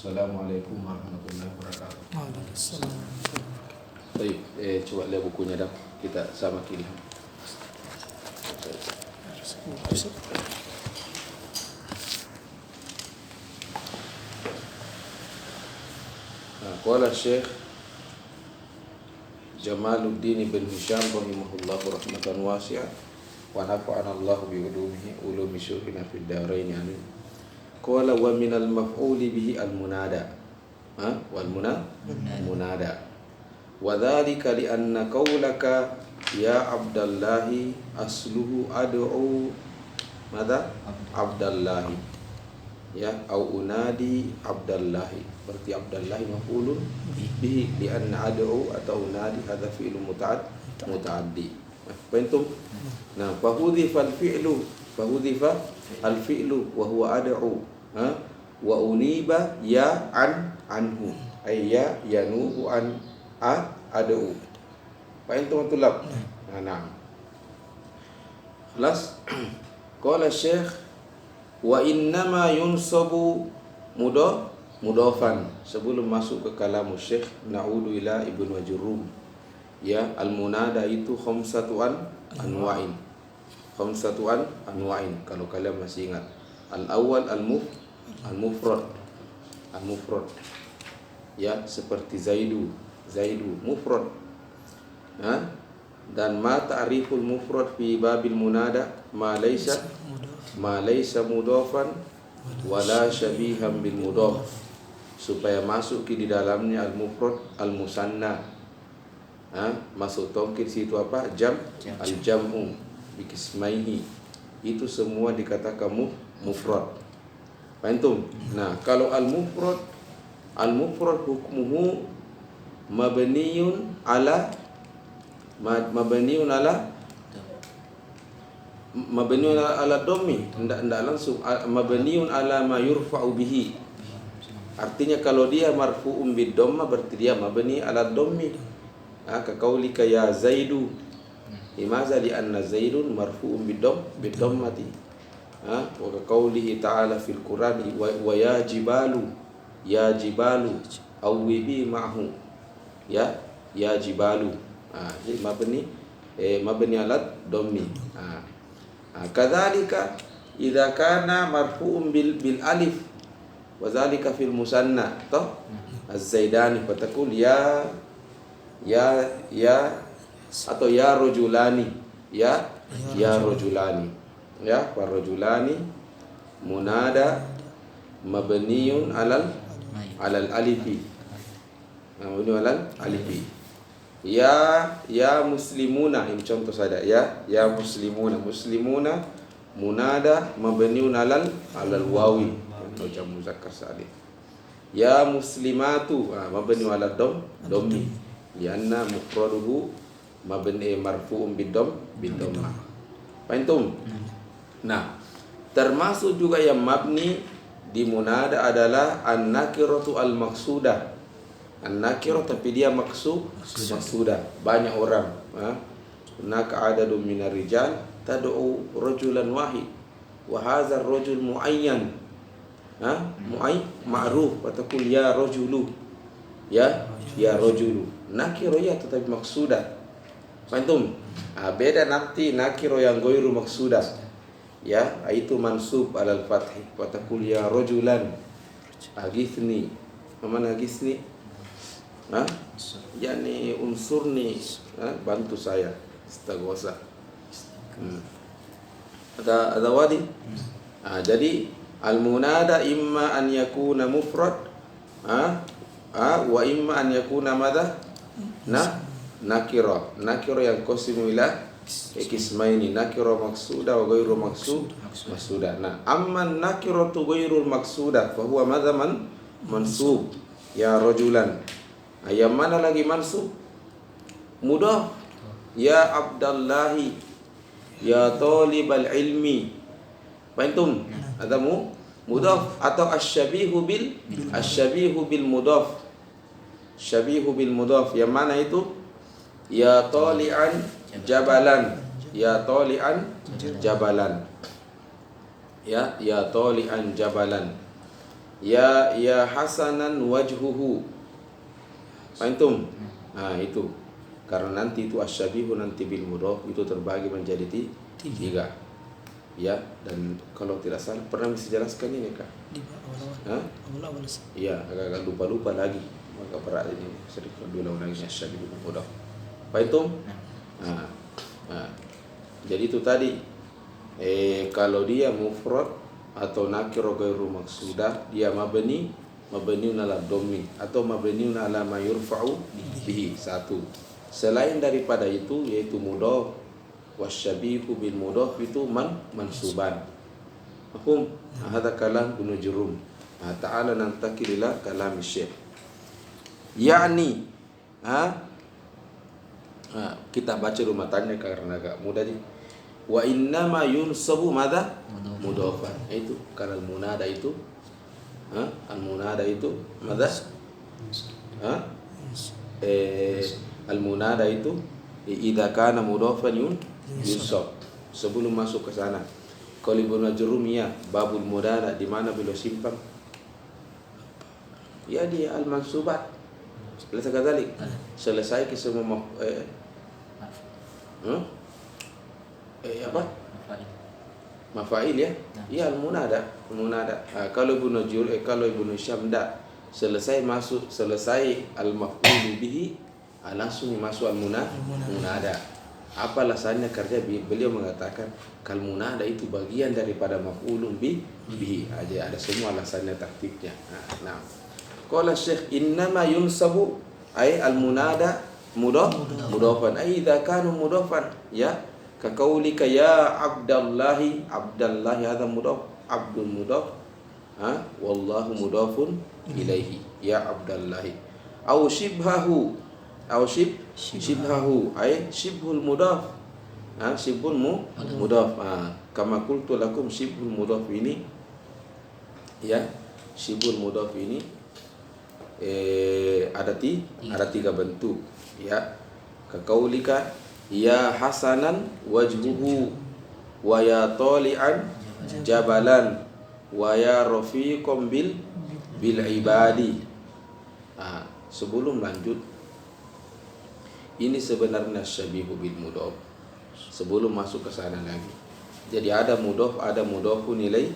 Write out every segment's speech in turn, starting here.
Assalamualaikum warahmatullahi wabarakatuh. Waalaikumsalam. Baik, coba lihat bukunya dah. Kita sama kiri. Qala Syekh Jamaluddin bin Hisham rahimahullahu rahmatan wasi'ah wa nafa'ana Allah bi ulumi syuhrina fid darain amin. Qala wa minal maf'uli bihi al-munada. Wal munada. Wa dzalika li anna qaulaka ya Abdallahi asluhu ad'u madza Abdallahi ya au unadi Abdallahi. Berarti Abdallahi maf'ulun bihi li anna ad'u atau unadi hadza fi'lu muta'addi. Fahimtum? Nah, fahudhifa al-fi'lu wa huwa ad'u wa uniba ya anhu ay ya yanuhu an ad'u. Fahimtum tulab? Nah. Khlas. Qala Syekh wa innama yunsabu mudafan. Sebelum masuk ke kalam Syekh na'udu ila Ibnu Wajurrum. Ya, al-munada itu khamsatu anwa'in. Khamsatu anwa'in kalau kalian masih ingat. Al-awwal al-mufrad. Al-mufrad. Ya, seperti Zaidu mufrad. Dan ma ta'riful mufrad fi babil munada ma laysa mudafan wala syabihan bil mudaf, supaya masuk di dalamnya al-mufrad al-musanna. Masuk tongkit situ apa? Al-jam'u bikismaihi. Itu semua dikatakan mufrad. Fahimtum? Nah, kalau al-mufrad hukmuhu mabniun ala dhammi. Tidak langsung mabniun ala ma yurfa'u bihi. Artinya kalau dia marfu'un bid dhamma berarti dia mabni ala dhammi. Ka qaulika ya Zaidu. Limaza li anna Zaidun marfu'un bid dhammati. Wa ka qaulihi ta'ala fil Qur'ani wa ya jibalu awwibi ma'hu. Ya jibalu. Jadi mabni ala dhammi. Kadzalika idza kana marfu'un bil alif wa dzalika fil musanna az-zaidani fatakul ya atau ya rajulani ya rajulani ya farajulani munada mabniun alal alifi. Mabniun alal alifi. Ya muslimuna, ini contoh saja ya muslimuna munada mabniun alal wawi atau jamu muzakkar salim. Ya muslimatu mabni ala dhammi lianna mufraduhu mabni marfu'un bidhamma. Fahimtum? Nah, termasuk juga yang mabni di munada adalah an-nakiratu al-maqsudah. An-nakirah tapi dia maqsudah. Banyak orang. Hunaka adadun minar rijal tad'u rajulan wahid wa hadha ar-rajul muayyan. Ma'ruf wa taqul ya rajulu. Ya rajulu. Nakirah ya tetapi maqsudah. Fahimtum? Beda nanti nakirah yang ghairu maqsudah. Ya, itu mansub alal fathi wa taqul ya rajulan aghithni. Mana aghithni? Yani unsurni, bantu saya, istaghosah. Ada wadi. Jadi al-munada imma an yakuna mufrad wa imma an yakuna madha nakira yang qasimu ila ikismaini, nakira maqsuda wa ghairu maqsuda. Nah, amma nakiratu ghairul maqsuda fa huwa madha mansub ya rajulan. Yang mana lagi mansub? Mudhaf. Ya Abdallahi ya talibal ilmi. Fahimtum? Ada mudhaf atau asyabihu bil mudhaf. Syabihu bil mudhaf. Yang mana itu? Ya tali'an jabalan. Ya tali'an jabalan. Ya tali'an jabalan. Ya hasanan wajhuhu. Antum. Nah, itu. Karena nanti itu asyabihu nanti bil mudhaf itu terbagi menjadi tiga. Ya, dan kalau tidak salah pernah bisa jelaskan ini Kak? Di awal-awal. Iya, agak lupa lagi. Maka berat ini sedikit dulu lagi asyabihu bil mudhaf. Antum? Nah, jadi itu tadi kalau dia mufrad atau nakiro ghairu maksudah, dia mabniun ala dhammi atau mabniun ala ma yurfa'u bihi. Satu. Selain daripada itu yaitu mudhaf wasyabihu bil mudhaf itu mansuban. Mafhum? Hadza kalam Ibnu Jurum. Ta'ala nantaqil ila kalam Syekh. Yani kita baca rumah tanya karena agak mudah nih. Wa innama yunsabu madza mudhafan. Itu karena munada itu al-munada itu madza? Al-munada itu idza kana mudhafan yunsab. Sebelum masuk ke sana. Kalau Ibnu Jurumiyah babul munada di mana beliau simpan? Ya di al-mansubat. Lihat kadzalik. Selesai ke semua apa? Mafail ya? Iya al-munada. Kalau Ibnu Syamda selesai al-maf'ul bihi langsung masuk al-munada. Apa alasannya? Karena beliau mengatakan kal munada itu bagian daripada maf'ulun bihi. Ada semua alasannya taktiknya. Nah. Qala Syekh innama yunsabu ay al-munada mudhafan ay idza kana mudhafan ya ka qaulika ya abdallahi hadha mudhaf abdul mudhaf wallahu mudhafun ilaihi ya abdallahi aw shibhahu ay shibhul mudhaf shibhul mudhaf kama qultu lakum shibhul mudhaf ini ya shibhul mudhaf ini ada tiga bentuk ya kakaulika ya hasanan wajhuhu wa ya tali'an jabalan wa ya rafiqum bil ibadi. Sebelum lanjut ini sebenarnya syabihu bil mudhaf sebelum masuk ke sana lagi. Jadi ada mudhaf ada mudhafun ilaihi.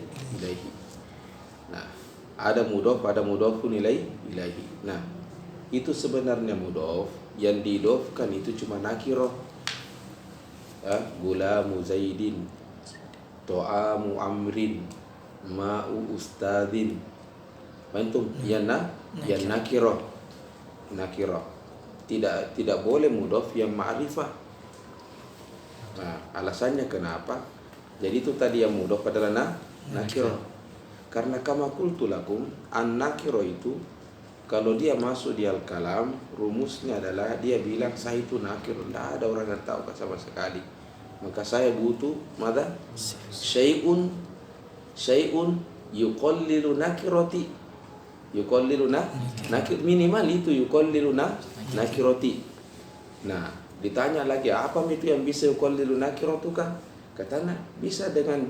Ada mudhafun ilaihi. Nah, itu sebenarnya mudhaf yang didhofkan itu cuma nakirah. Gulamu Zaidin, to'amu Amrin, ma'u Ustadin. Antum yang nakirah. Tidak boleh mudhaf yang ma'rifah. Nah, alasannya kenapa? Jadi itu tadi yang mudhaf adalah nakirah. Karena kama qultu lakum an-nakiro itu kalau dia masuk di al-kalam rumusnya adalah dia bilang saya itu nakir, tidak ada orang yang tahu sama sekali. Maka saya butuh mada syai'un yuqallilu nakirati nakir minimal itu yuqallilu nakirati. Nah, ditanya lagi apa itu yang bisa yuqallilu nakiratu kan? Katanya bisa dengan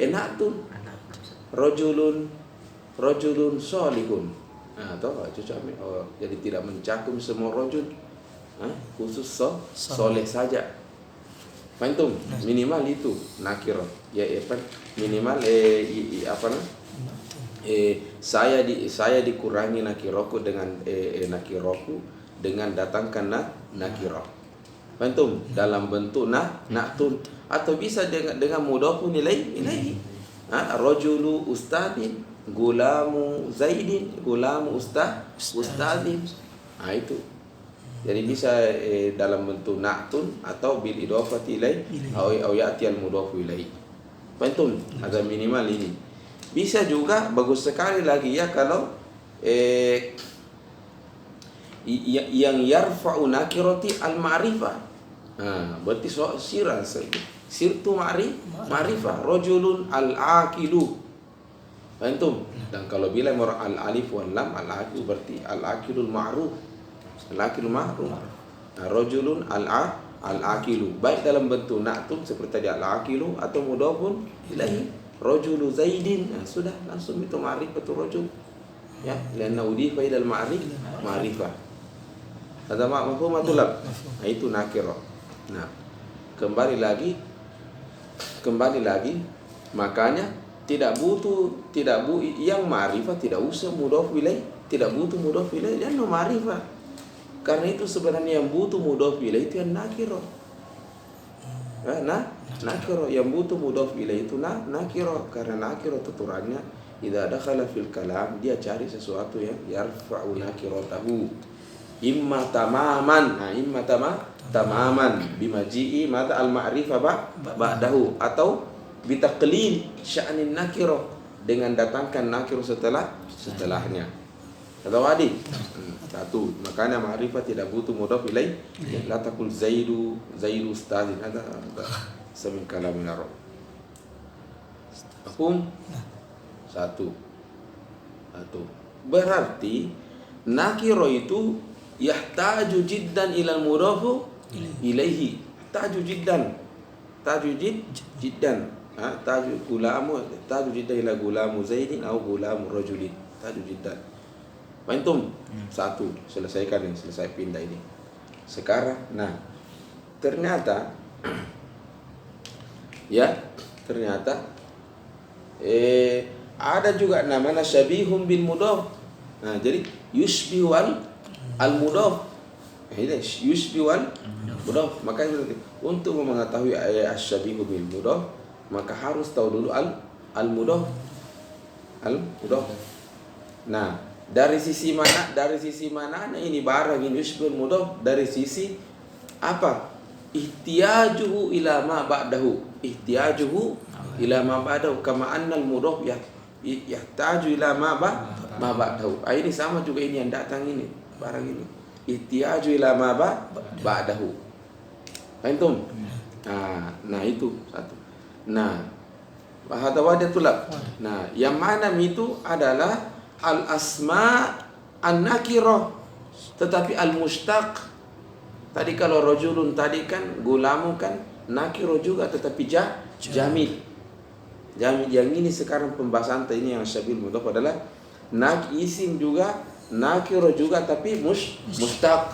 enatun rojulun solihun. Jadi tidak mencakup semua rojul, khusus soleh saja. Antum minimal itu nakirah ya minimal saya dikurangi nakirahku dengan datangkan nakirah. Antum dalam bentuk na'tun atau bisa dengan mudhafun ilaihi. Rajulu ustadin, gulamu zaidin, gulamu ustadin. Itu. Jadi bisa dalam bentuk na'tun atau bil idhafati ilaihi atau ya'ti al mudhafu ilaihi. Antum ada minimal ini. Bisa juga bagus sekali lagi ya kalau yang yarfa'u nakirati al ma'rifah. Berarti sirtu ma'rifah rajulun al-aqilu. Antum dan kalau bila al-alif wal lam al-aqilu berarti al-aqilul ma'ruf. Rajulun al-aqilu baik dalam bentuk na'tun seperti tadi al-aqilu atau mudhafun ilaihi. rajulu Zaidin, nah, sudah langsung itu ma'rifatul rajul. Ya, lianna udifa ila ma'rifah. Ada mafhum atau la? Nah, itu nakirah. Nah, kembali lagi makanya yang ma'rifah tidak usah mudhaf ilaih, tidak butuh mudhaf ilaih dan ma'rifah. Karena itu sebenarnya yang butuh mudhaf ilaih itu yang nakirah. Nakirah yang butuh mudhaf ilaih itu nakirah, karena nakirah tuturannya idza dakhala fil kalam, dia cari sesuatu yang yarfa'u nakiratahu imma tamaman. Nah, imma tamaman bimaji'i mata al ma'rifah ba'dahu, atau bitaqlil sya'nin nakirah, dengan datangkan nakirah setelahnya. Atau adik satu, makanya ma'rifah tidak butuh mudhaf ilaih. La taqul zaidu ustazin, ada semin kalamin arab. Mafhum? Satu. Berarti nakiro itu yahtaju jiddan ilal mudhafu ilaihi. Taju jiddan. Taju jiddan ila gulamu zaidin au gulamu rajulin. Taju jiddan. Antum? Satu. Selesaikan ini, selesai pindah ini. Sekarang, nah, ternyata ada juga namanya syabihun bil mudhaf. Nah, jadi yushbihu al mudhaf. Ini yushbihu al mudhaf. Maka untuk mengetahui asy-syabihu bil mudhaf, maka harus tahu dulu al mudhaf. Nah, dari sisi mana ini barang ini yushbihul mudhaf? Dari sisi apa? Ihtiyajuhu ila ma ba'dahu. Kama anna al-mudhaf yahtaju ila ma ba'dahu. Ini sama juga ini yang datang ini, barang ini. Ihtiyaju ila ma ba'dahu. Antum? Nah itu satu. Nah, hadza wadatul. Nah, yang mana itu adalah al-asma an-nakirah, tetapi al-mushtaq. Tadi kalau rajulun tadi kan gulamu kan nakirah juga, tetapi jamid. Yang ini sekarang pembahasan ini yang syabil mudhaf adalah isim juga, nakirah juga, tapi mushtaq.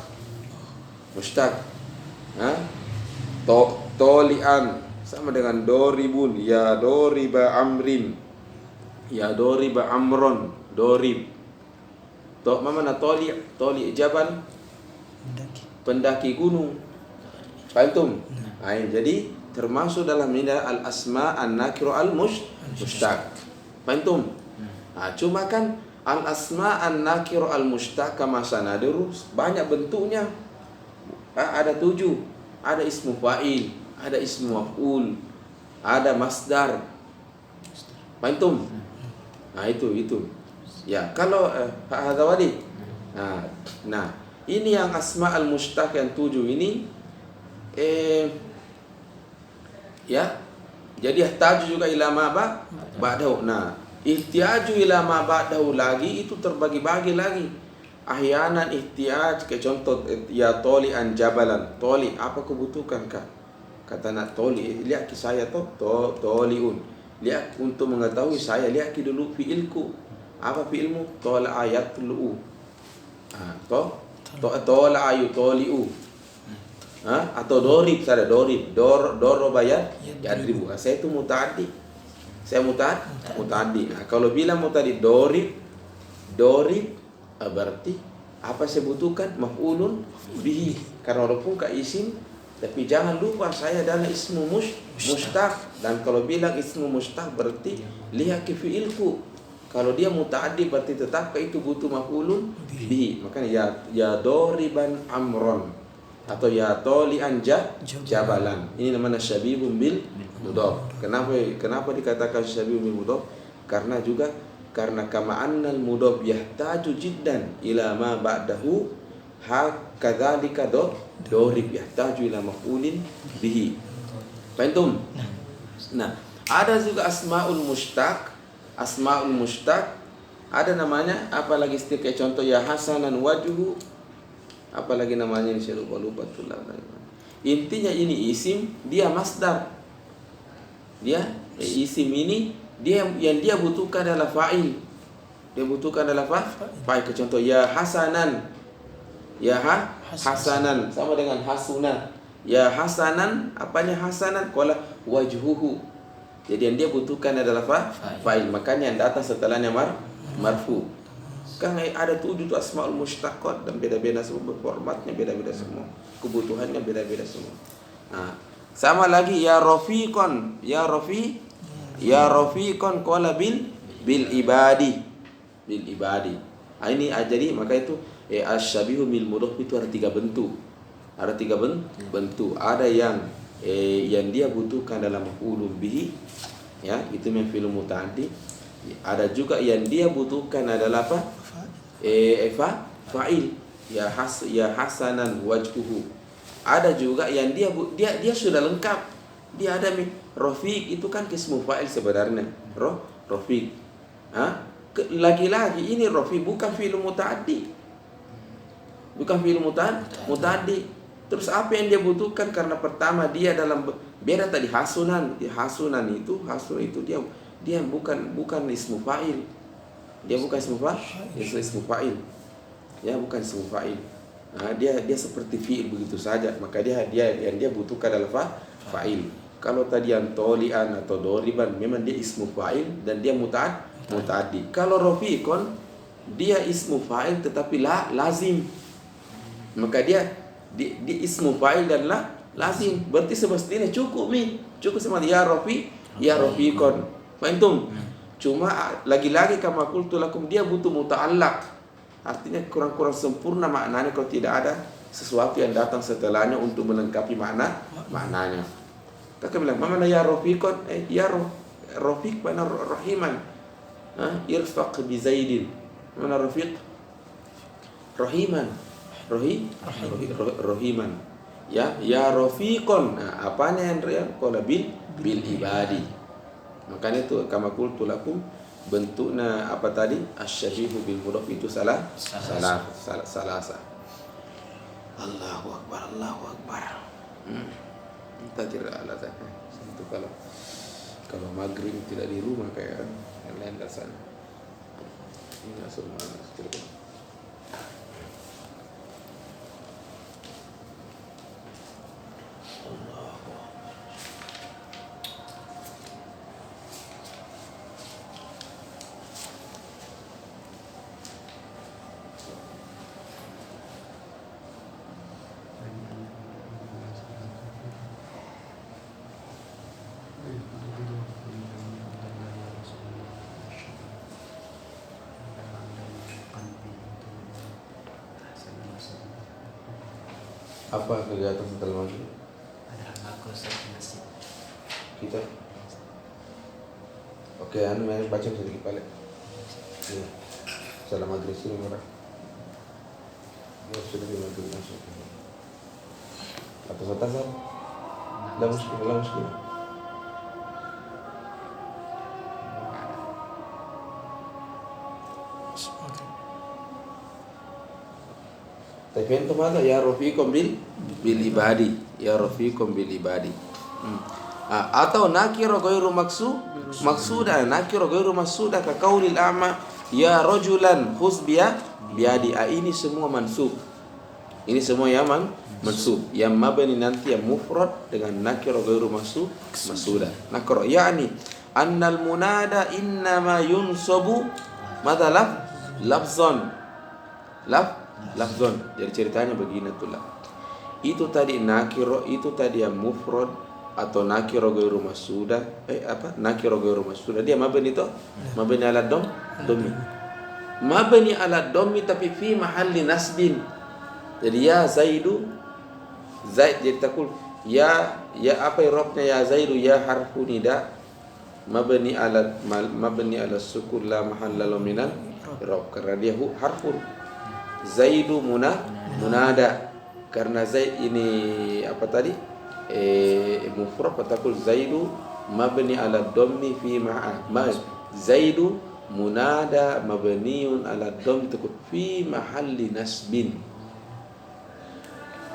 Tolian sama dengan doribun, ya doriba amrin, ya doriba amron, dorib. Mana toli jabal, pendaki gunung. Paham? Jadi termasuk dalam ini al-asma an-nakir al-mushtaq. Paham? Cuma kan al-asma an-nakir al-mushtaq kama sanadiru banyak bentuknya. Ada 7. Ada ismu fa'il, ada ismu maf'ul, ada masdar. Paham? Itu. Ya, kalau hadza wadi. Nah, ini yang asma al-mushtaq yang 7 ini ya. Jadi ihtaju juga ila ma ba'dahu. Nah, ihtiyaju ila ma ba'dahu lagi itu terbagi-bagi lagi. Ahyanan ihtiyaj, ke contoh ya toli an jabalan. Toli, apa kebutuhan kah? Kata nak toli, lihat saya toliun. Lihat untuk mengetahui saya, lihat dulu fiilku. Apa fiilmu? Tola ayat lu. Tola ayu toliu. Atau dorib, saya dorib, dorobayat yadribu. Saya itu muta'addi. Saya muta'addi. Kalau bilang muta'addi dorib, berarti apa saya butuhkan? Maf'ulun bihi. Karena walaupun ka isim, tapi jangan lupa saya adalah ismu mushtaq. Dan kalau bilang ismu mushtaq berarti lihat ke fi'ilku. Kalau dia muta'addi berarti tetap itu butuh maf'ulun bihi. Makanya ya doriban amron, atau ya tolian jabalan. Ini namanya syabihun bil mudhaf. Kenapa dikatakan syabihun bil mudhaf? Karena kama annal mudhaf yahtaju jiddan ila ma ba'dahu, hakadzalika dorib yahtaju ila maf'ulin bihi. Paham? Nah, ada juga asmaul mushtaq. Ada namanya, apalagi setiap contoh ya hasanan wajhu. Apalagi namanya ini saya lupa tuh. Intinya ini isim, dia masdar. Dia isim ini yang dia butuhkan adalah fa'il. Dia butuhkan adalah fa'il. Contoh ya hasanan. Hasanan sama dengan hasuna. Ya hasanan, apanya hasanan? Qala wajhuhu. Jadi yang dia butuhkan adalah fa'il. Makanya yang datang setelahnya marfu. Kan ada 7 tu asmaul mushtaqat dan beda-beda semua, formatnya beda-beda semua, kebutuhannya beda-beda semua. Nah, sama lagi ya rafiqon, ya rafiqon qala bil ibadi. Nah, ini jadi maka itu asyabihu bil mudhaf itu ada 3 bentuk. Ada 3 bentuk. Ada yang dia butuhkan dalam maf'ulun bihi, ya, itu memang fi'il muta'addi. Ada juga yang dia butuhkan adalah apa? Fa'il. Ya hasanan wajhuhu. Ada juga yang dia sudah lengkap. Dia ada rafiq, itu kan ismu fa'il sebenarnya. Rafiq. Lagi-lagi ini rafiq bukan fi'il muta'addi. Bukan fi'il muta'addi. Terus apa yang dia butuhkan? Karena pertama dia dalam beda tadi hasunan itu dia bukan ismu fa'il. Dia bukan ismu fa'il. Ya, bukan ismu fa'il. Nah, dia seperti fi'il begitu saja. Maka dia yang dia butuhkan adalah fa'il. Kalau tadi yang tolian atau doriban memang dia ismu fa'il dan dia muta'addi. Kalau rafiqon dia ismu fa'il tetapi lazim. Maka dia ismu fa'il dan lazim. Berarti semestinya cukup sama ya rafiqon. Fahimtum? Cuma lagi-lagi kama qultu lakum, dia butuh muta'allaq. Artinya kurang-kurang sempurna maknanya kalau tidak ada sesuatu yang datang setelahnya untuk melengkapi maknanya. Kita bilang, mana ya rafiqon? Ya rafiq mana rahiman. Irfaq bi Zaidin. Mana rafiq? Rahiman. Rahiman. Ya rafiqon. Nah, apanya yang real? Qala bil ibadi. Makanya itu kama qultu lakum, bentuknya apa tadi? Asyabihu bil mudhaf itu salasa. Allahu akbar. Kita tidak alasan. Itu kalau maghrib tidak di rumah kayak yang lain ke sana. Ini semua seperti apa kegiatan setelah maghrib? Ada aku di masjid. Kita. Oke, main baca sedikit balik. Ya. Salam maghrib sini murah. Ya sudah di maghrib masuk. Atau atas kan? Lamus. Tapi itu mana ya rafiqum bil ibadi. Ya rafiqum bil ibadi. Atau nakira ghairu maksuda, nakira ghairu maksuda ka qaulil a'ma ya rajulan khuz biadi. Ini semua mansub. Ini semua ya mansub. Yang mabni nanti yang mufrad dengan nakira ghairu maksuda. Nakira yani annal munada innama yunsabu madza lafzan. Lafzon. Jadi ceritanya begini tulah. Itu tadi nakiro, itu tadi yang mufrad atau nakiro ghairu masuda. Nakiro ghairu masuda. Dia mabni itu? Mabni ala dhammi. Mabni ala dhammi tapi fi mahalli nasbin. Jadi ya Zaidu, Zaid jadi takul ya apa i'rabnya ya Zaidu? Ya harfu nida mabni ala sukun la mahalla lahu minal i'rab karena dia harfun. Zaidu munada karena Zaid ini apa tadi mufrad fatakul Zaidu mabni ala dhammi fi Zaidu munada mabniun ala dhammi takul fi mahalli nasbin.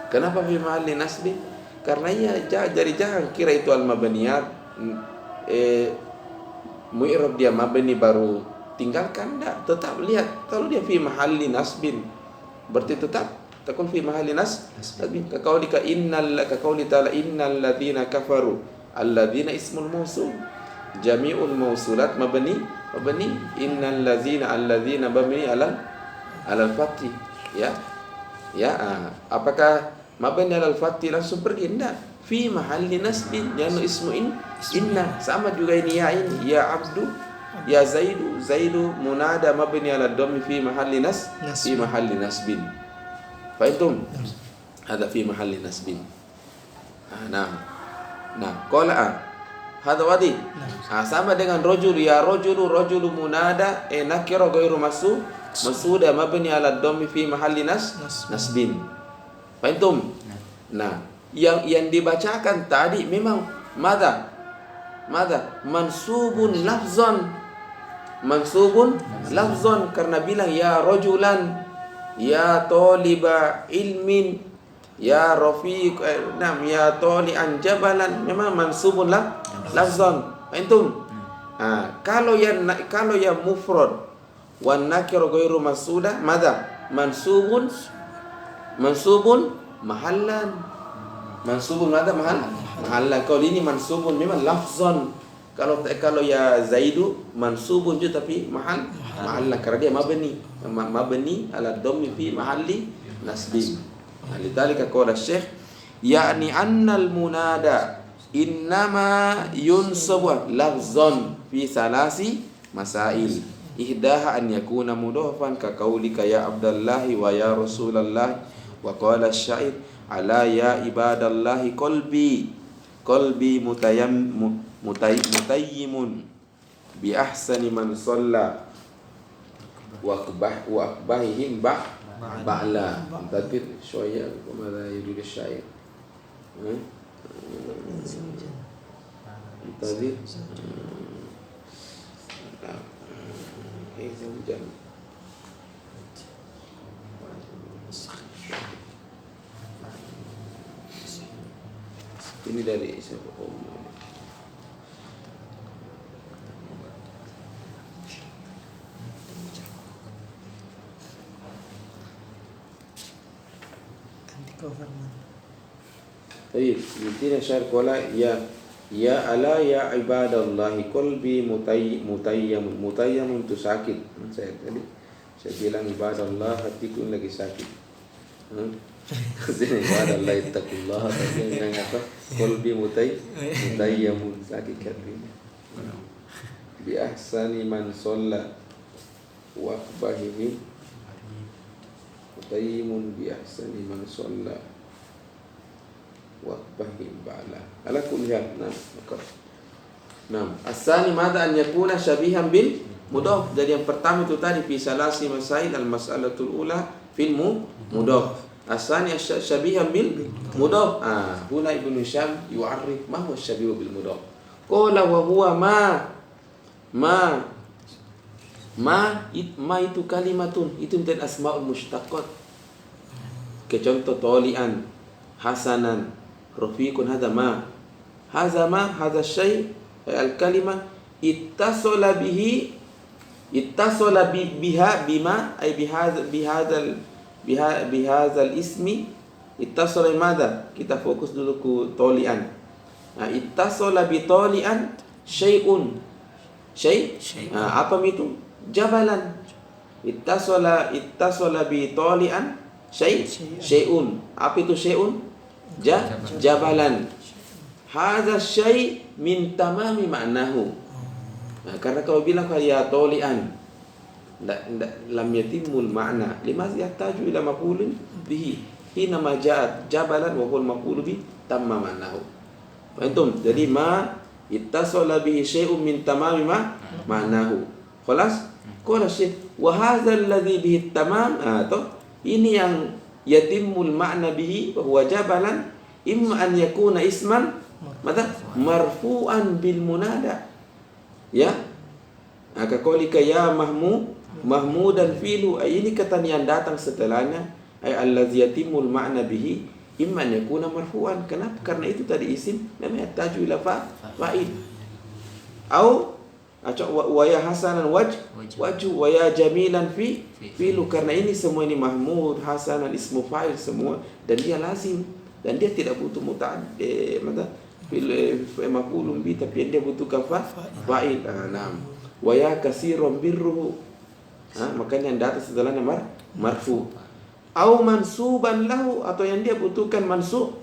Kenapa fi mahalli nasbin? Karena jadi jangan kira itu al mabniyat mu'rab dia mabni baru tinggalkan, enggak, tetap lihat kalau dia fi mahalli nasbin berarti tetap takun fi mahalli nasbin. Ka qauli ta'ala innal ladzina kafaru alladzina ismul mausul jami'ul mausulat mabni innal ladzina alladzina mabni alal fathi ya. Apakah mabni alal fathi langsung pergi? Enggak, fi mahalli nasbin yanu ismu inna. Sama juga ini ya abdu ya zaidu munada mabni ala dhammi fi mahalli nasbin. Fahimtum? Ada fi mahalli nasbin. Nah qala hada wadi. Sama dengan rajul ya rajulu munada nakira ghairu masuda mabni ala dhammi fi mahalli nasbin. Fahimtum? Nah, yang dibacakan tadi memang mada mansubun lafzan karena bilang ya rajulan ya taliba ilmin ya rafiq ya tali'an jabalan, memang mansubun lafzan. Antum kalau yang mufrad wan nakir ghairu masuda mada mansubun mahallan. Mansubun mada mahallan. Kalau ini mansubun memang lafzan. Kalau ya zaidu mansubun juga tapi mahallan karena dia mabni ala dhammi fi mahalli nasbin. Lidzalika qala Syekh yakni annal munada innama yunsabu lafzan fi salasi masail. Ihdaha an yakuna mudhafan ka qaulika ya Abdallahi wa ya Rasulullah wa qala syair ala ya ibadallahi qalbi mutayyimun bi ahsani man shalla wa akbahihim ba'la. Tadbir syuaya kemana yudul syair tadbir hujan. Ini dari siapa? Baik, intinya syair qala ya ala ya ibadallahi qalbi mutayyamun itu sakit. Saya bilang ibadallah hatiku lagi sakit. Sini ibadallah ittaqullah tapi yang apa? Qalbi mutayyamun sakit hatinya. Bi ahsani man shalla wa akbahihi mutayyimun bi ahsani man shalla wakbahim ba'la ala kulli hal. As-sani mada an yakuna syabihan bil mudhaf. Jadi yang pertama itu tadi fi salasi masail al mas'alatul ula fil mudhaf. As-sani syabihan bil mudhaf. Huna Ibnu Hisham yu'arrif ma huwa syabihu bil mudhaf. Qala wa huwa ma itu kalimatun, itu menjadi asmaul mushtaqat. Ke contoh tolian, hasanan, rafiqun, hadza ma hadza syai' al kalimah ittasala biha bima ay bihadzal ismi ittasala madza. Kita fokus dulu ke tolian. Ittasala bi tolian syai'un apa itu? Jabalan. Ittasala bi tolian syai'un. Apa itu syai'un? Jabalan. Hadza syai' min tamami ma'nahu. Karena kau bilang ya tolian lam yatimul ma'na lima yahtaju ila maf'ulin bihi hina ma ja'at jabalan wa huwa maf'ul bi tamma ma'nahu. Antum jadi ma ittasala bihi syai'un min tamami ma'nahu. Khalas? Qala syekh wa hadza alladhi bihi tamam. Ini yang yatimul ma'na bihi wa huwa jabalan imma an yakuna isman marfu'an bil munada ya. Akakolika ya mahmudan filu. Ini kata yang datang setelahnya ay allazi yatimul ma'na bihi imma an yakuna marfu'an. Kenapa? Karena itu tadi isim namanya taju ila fa'il. Au Wa ya hasanan wajhu wa ya jamilan fi'lu, karena ini semua ini mahmud, hasanan, ismu fa'il semua, dan dia lazim, dan dia tidak butuh maf'ulun bi, tapi dia butuh fa'il. Naam. Wa ya kasiran birruhu, makanya yang datang setelahnya marfu. Au mansuban lahu, atau yang dia butuhkan mansub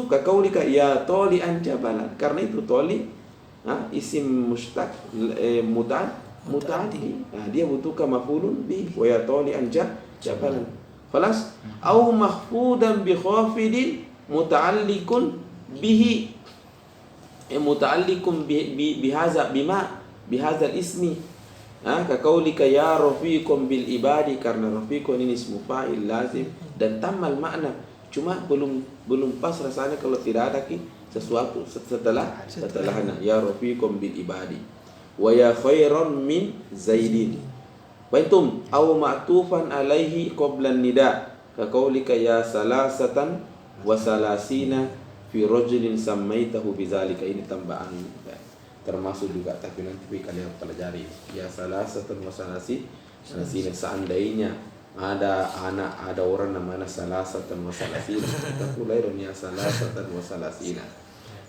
ka qaulika ya tali'an jabalan, karena itu tali isim mustaq muta'addi, dia butuhkan maf'ulun bi wa ya tali'an jabalan. Khalas. Au mahfudan bi khafidin muta'alliqun bihi, muta'alliqun bihadza bihadzal ismi, ka qaulika ya rafiqun bil ibadi, karena rafiqun ini ismu fa'il lazim dan tamal makna, cuma belum pas rasanya kalau tidak ada sesuatu setelahnya. Ya rafiqun bil ibadi wa ya khairan min zaidin. Baintum aw ma'tufan alaihi qabla nida, ka qaulika ya salasatan wa salasina fi rajulin sammaitahu bizalika. Ini tambahan termasuk juga, tapi nanti kalian pelajari. Ya salasatan wa salasina, seandainya ada orang namanya salasatan wa salasina, kita mulai ya salasatan wa salasina.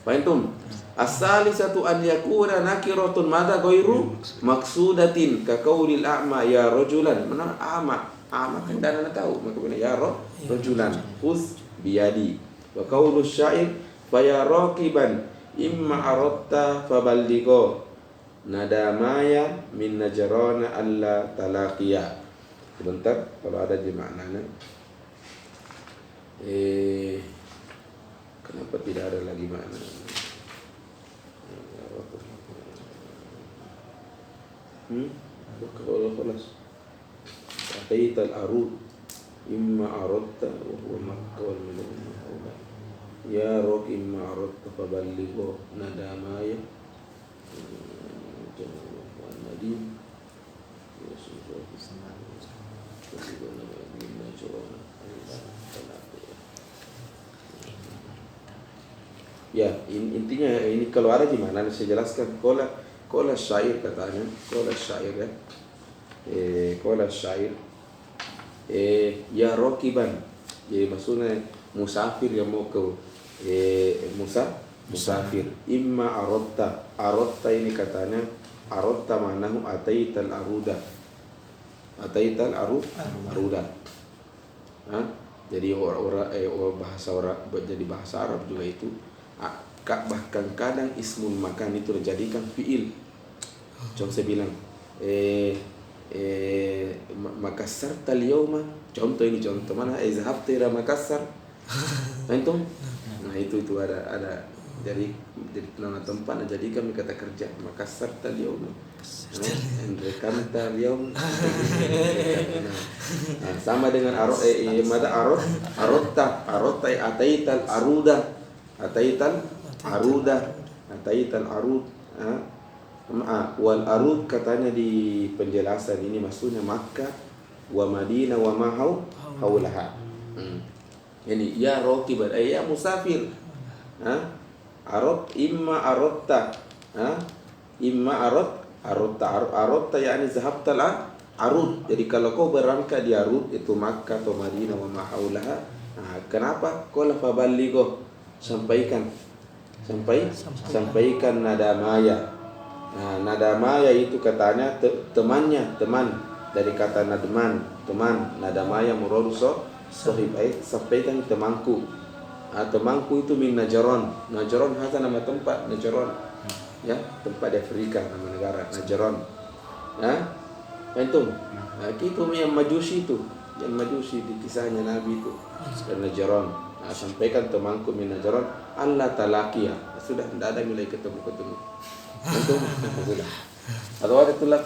Fahimtum? As-salisatu an yakuna nakiratun madza ghairu maqsudatin, ka qaulil a'ma ya rajulan. Mana a'ma kan dan anda tahu, maka benar ya rajulan khuz biyadi. Wa qaulu syair fa ya raqiban imma aratta faballigho nadamaya min najrana alla talaqiya. Sebentar, kalau ada di maknanya kenapa tidak ada lagi makna? Kalau khalas ataital arud imma aradta wa huwa makka wal minna ya rok imma aradta faballighu nadamaya wa nadim ya. Intinya ini kalau ada gimana saya jelaskan. Qala syair katanya, qala syair ya. Qala syair ya rakiban, jadi maksudnya musafir yang mau ke musafir. Imma aradta ini katanya, aradta manahu ataital aruda, ataital aruda. Jadi bahasa orang, jadi bahasa Arab juga itu bahkan kadang ismul makan itu dijadikan fiil. Contoh saya bilang Makassar tal yauma, contoh ini contoh mana izhabta ila Makassar. Nah itu ada jadi nama tempat dijadikan kata kerja Makassar tal yauma. Rekanta yaum. Sama dengan arotta ataital aruda, ataital arud. Wal arud katanya di penjelasan ini maksudnya Makkah wa Madinah wa ma haulaha. Yani ya raqiban ay ya musafir. Arad imma aradta, imma aradta yani zahabta arud. Jadi kalau kau berangkat di arud itu Makkah atau Madinah wa ma haulaha. Kenapa? Qala faballigho, sampaikan nadamaya. Nadamaya itu katanya teman dari kata nadman, teman. Nadamaya muradu sahib, sampaikan temanku. Temanku itu min Najran. Najran hasa nama tempat Najran, ya, tempat di Afrika, nama negara Najran. Antum, itu yang Majusi itu, yang Majusi di kisahnya Nabi itu dan Najran. Sampaikan temanku min Najran Allah talaqiya. Sudah tidak ada mulai ketemu. Antum sudah. Atau ada tulak.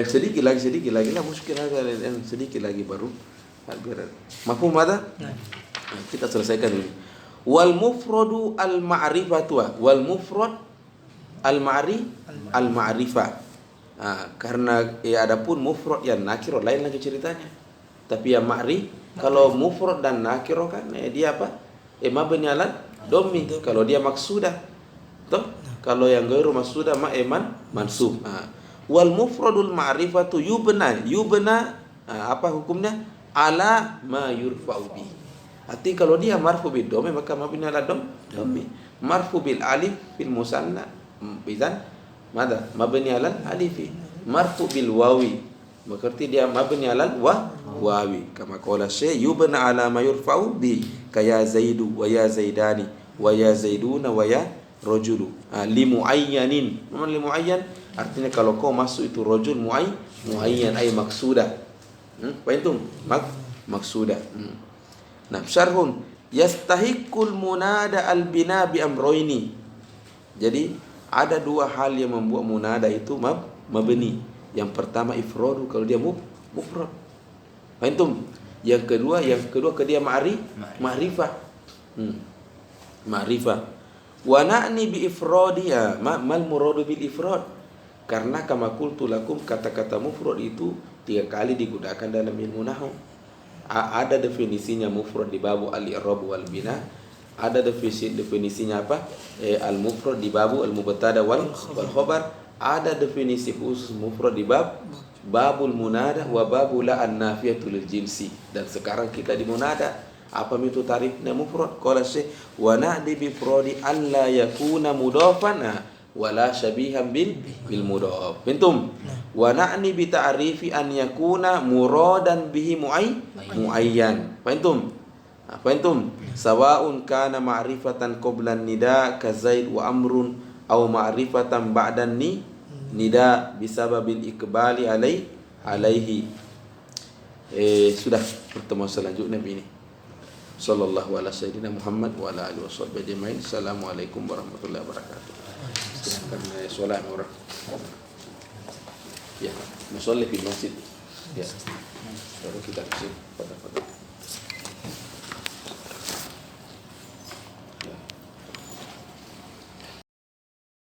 Sedikit lagi lah, mungkin ada sedikit lagi baru. Mafhum ada? Kita selesaikan ini. Wal mufradu al ma'rifatu wal mufrad al ma'rifah. Karena adapun mufrad yang nakiro lain lagi ceritanya. Tapi yang kalau mufrad dan nakiro kan dia apa? Mabni ala dhammi. Kalau dia maksudah, toh Kalau yang ghairu maqsuda mansub. Wal mufradul ma'rifatu yubna. Apa hukumnya? Ala ma yurfa'u bi. Arti kalau dia marfu bil dhamma maka mabni ala dhammi. Marfu bil alif fil musanna idzan madza? Mabni ala alifi. Marfu bil wawi berarti dia mabni ala wawi. Kama qala syekh yubna ala ma yurfa'u bi kaya zaidu wa ya zaidani wa ya zaiduna wa ya rajulu. Li muayyanin. Memang li muayyan artinya kalau kau masuk itu rajul muayyan ay maksuda. Fahimtum? Maksuda. Nah, syarhun yastahiqul munada al-bina bi amroini. Jadi ada dua hal yang membuat munada itu mabni. Yang pertama ifradu kalau dia mufrad. Fahimtum? Yang kedua dia ma'rifah. Ma'rifah. Wa na'ni bi ifradiya mal muradu bil ifrad. Karena kama qultu lakum kata-kata mufrad itu 3 kali digunakan dalam ilmu nahwu. Ada definisinya mufrad di babu al-i'rab wal bina. Ada definisinya apa? Al-mufrad di babu al-mubtada wal khabar. Ada definisi khusus mufrad di babul munada wa babul la an-nafiyatu lil jinsi. Dan sekarang kita di munada. Apa itu tarifnya mufrad? Qala syekh wa na'di bi ifradi an la yakuna mudhafan wala syabihan bil mudhaf. Pintum. Wa na'ni bi ta'rifi an yakuna muradan bihi muayyan. Pintum. Pintum. Sawa'un kana ma'rifatan qabla nida ka Zaid wa Amrun aw ma'rifatan ba'dan nida bisababil iqbali alaihi. Sudah pertemuan selanjutnya ini. Sallallahu ala sayyidina Muhammad wa ala alihi washabbihi ajmain. Assalamualaikum warahmatullahi wabarakatuh. Karena sholat orang ya musolli di masjid ya baru kita kasih pada